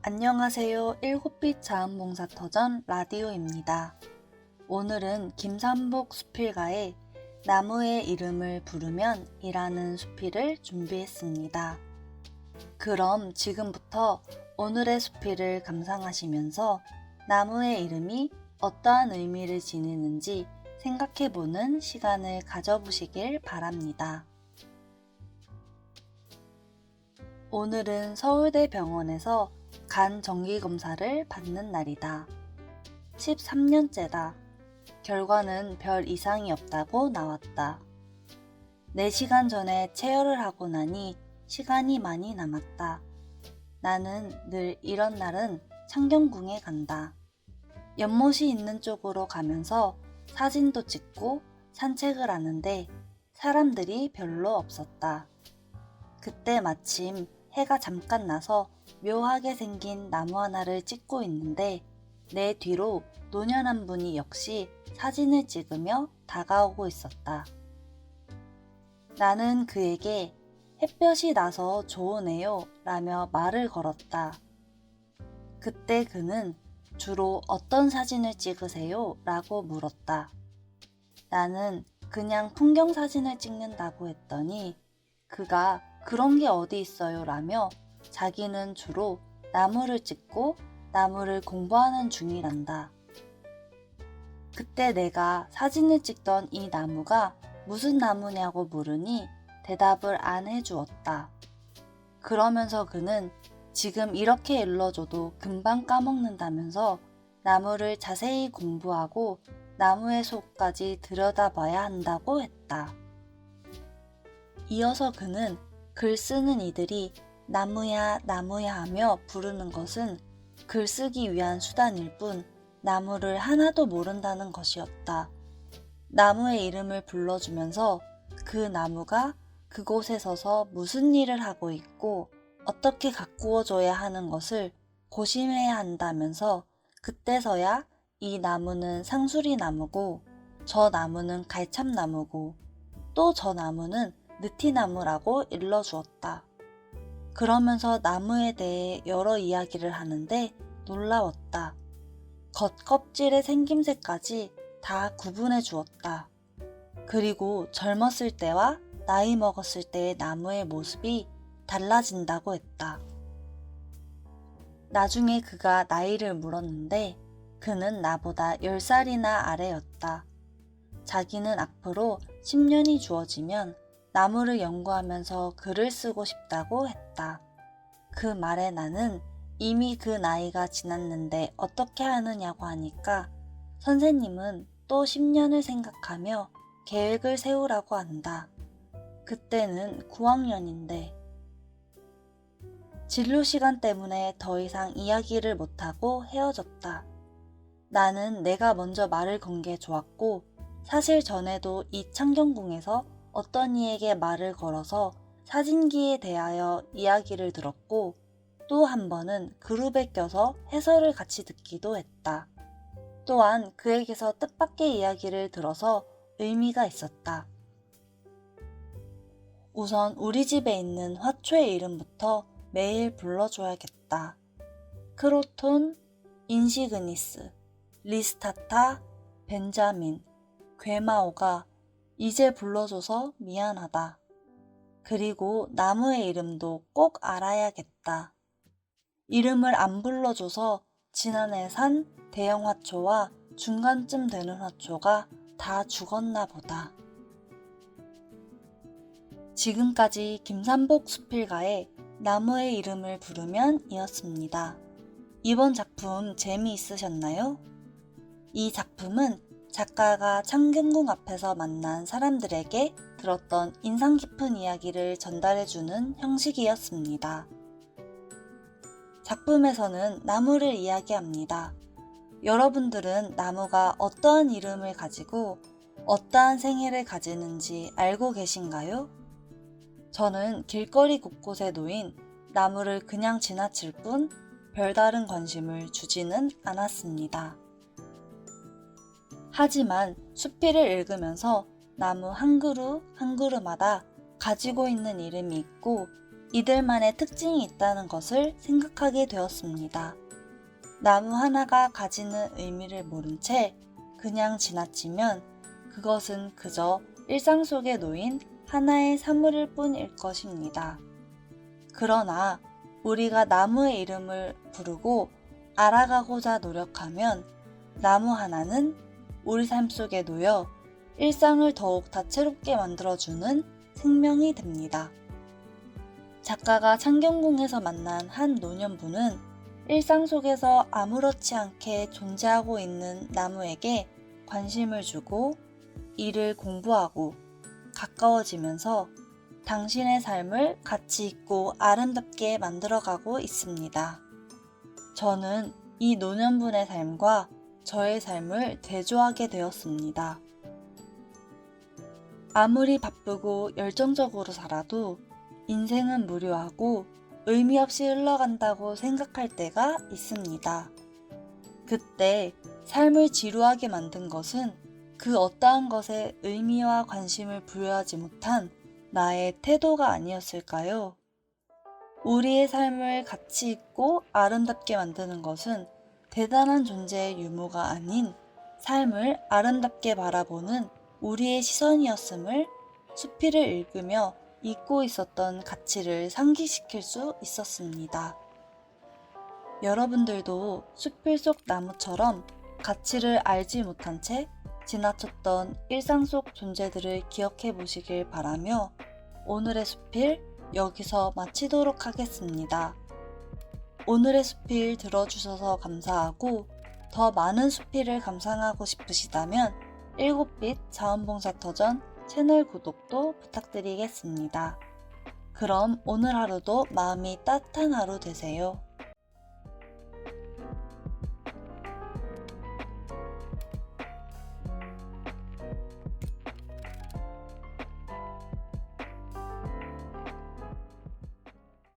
안녕하세요. 일곱빛 자원봉사터전 라디오입니다. 오늘은 김삼복 수필가의 나무의 이름을 부르면 이라는 수필을 준비했습니다. 그럼 지금부터 오늘의 수필을 감상하시면서 나무의 이름이 어떠한 의미를 지니는지 생각해보는 시간을 가져보시길 바랍니다. 오늘은 서울대병원에서 간 정기검사를 받는 날이다. 13년째다. 결과는 별 이상이 없다고 나왔다. 4시간 전에 체열을 하고 나니 시간이 많이 남았다. 나는 늘 이런 날은 창경궁에 간다. 연못이 있는 쪽으로 가면서 사진도 찍고 산책을 하는데 사람들이 별로 없었다. 그때 마침 해가 잠깐 나서 묘하게 생긴 나무 하나를 찍고 있는데 내 뒤로 노년 한 분이 역시 사진을 찍으며 다가오고 있었다. 나는 그에게 햇볕이 나서 좋으네요 라며 말을 걸었다. 그때 그는 주로 어떤 사진을 찍으세요? 라고 물었다. 나는 그냥 풍경 사진을 찍는다고 했더니 그가 그런 게 어디 있어요 라며 자기는 주로 나무를 찍고 나무를 공부하는 중이란다. 그때 내가 사진을 찍던 이 나무가 무슨 나무냐고 물으니 대답을 안 해주었다. 그러면서 그는 지금 이렇게 일러줘도 금방 까먹는다면서 나무를 자세히 공부하고 나무의 속까지 들여다봐야 한다고 했다. 이어서 그는 글 쓰는 이들이 나무야 나무야 하며 부르는 것은 글 쓰기 위한 수단일 뿐 나무를 하나도 모른다는 것이었다. 나무의 이름을 불러주면서 그 나무가 그곳에 서서 무슨 일을 하고 있고 어떻게 가꾸어줘야 하는 것을 고심해야 한다면서 그때서야 이 나무는 상수리 나무고 저 나무는 갈참나무고 또 저 나무는 느티나무라고 일러주었다. 그러면서 나무에 대해 여러 이야기를 하는데 놀라웠다. 겉껍질의 생김새까지 다 구분해 주었다. 그리고 젊었을 때와 나이 먹었을 때의 나무의 모습이 달라진다고 했다. 나중에 그가 나이를 물었는데 그는 나보다 10살이나 아래였다. 자기는 앞으로 10년이 주어지면 나무를 연구하면서 글을 쓰고 싶다고 했다. 그 말에 나는 이미 그 나이가 지났는데 어떻게 하느냐고 하니까 선생님은 또 10년을 생각하며 계획을 세우라고 한다. 그때는 9학년인데. 진로 시간 때문에 더 이상 이야기를 못하고 헤어졌다. 나는 내가 먼저 말을 건 게 좋았고 사실 전에도 이 창경궁에서 어떤 이에게 말을 걸어서 사진기에 대하여 이야기를 들었고 또 한 번은 그룹에 껴서 해설을 같이 듣기도 했다. 또한 그에게서 뜻밖의 이야기를 들어서 의미가 있었다. 우선 우리 집에 있는 화초의 이름부터 매일 불러줘야겠다. 크로톤, 인시그니스, 리스타타, 벤자민, 괴마오가 이제 불러줘서 미안하다. 그리고 나무의 이름도 꼭 알아야겠다. 이름을 안 불러줘서 지난해 산 대형 화초와 중간쯤 되는 화초가 다 죽었나 보다. 지금까지 김삼복 수필가의 나무의 이름을 부르면 이었습니다. 이번 작품 재미있으셨나요? 이 작품은 작가가 창경궁 앞에서 만난 사람들에게 들었던 인상 깊은 이야기를 전달해주는 형식이었습니다. 작품에서는 나무를 이야기합니다. 여러분들은 나무가 어떠한 이름을 가지고 어떠한 생애를 가지는지 알고 계신가요? 저는 길거리 곳곳에 놓인 나무를 그냥 지나칠 뿐 별다른 관심을 주지는 않았습니다. 하지만 수필을 읽으면서 나무 한 그루 한 그루마다 가지고 있는 이름이 있고 이들만의 특징이 있다는 것을 생각하게 되었습니다. 나무 하나가 가지는 의미를 모른 채 그냥 지나치면 그것은 그저 일상 속에 놓인 하나의 사물일 뿐일 것입니다. 그러나 우리가 나무의 이름을 부르고 알아가고자 노력하면 나무 하나는 우리 삶 속에 놓여 일상을 더욱 다채롭게 만들어주는 생명이 됩니다. 작가가 창경궁에서 만난 한 노년부는 일상 속에서 아무렇지 않게 존재하고 있는 나무에게 관심을 주고 이를 공부하고 가까워지면서 당신의 삶을 가치 있고 아름답게 만들어가고 있습니다. 저는 이 노년분의 삶과 저의 삶을 대조하게 되었습니다. 아무리 바쁘고 열정적으로 살아도 인생은 무료하고 의미 없이 흘러간다고 생각할 때가 있습니다. 그때 삶을 지루하게 만든 것은 그 어떠한 것에 의미와 관심을 부여하지 못한 나의 태도가 아니었을까요? 우리의 삶을 가치 있고 아름답게 만드는 것은 대단한 존재의 유무가 아닌 삶을 아름답게 바라보는 우리의 시선이었음을 수필을 읽으며 잊고 있었던 가치를 상기시킬 수 있었습니다. 여러분들도 수필 속 나무처럼 가치를 알지 못한 채 지나쳤던 일상 속 존재들을 기억해 보시길 바라며 오늘의 수필 여기서 마치도록 하겠습니다. 오늘의 수필 들어주셔서 감사하고 더 많은 수필을 감상하고 싶으시다면 7빛 자원봉사터전 채널 구독도 부탁드리겠습니다. 그럼 오늘 하루도 마음이 따뜻한 하루 되세요.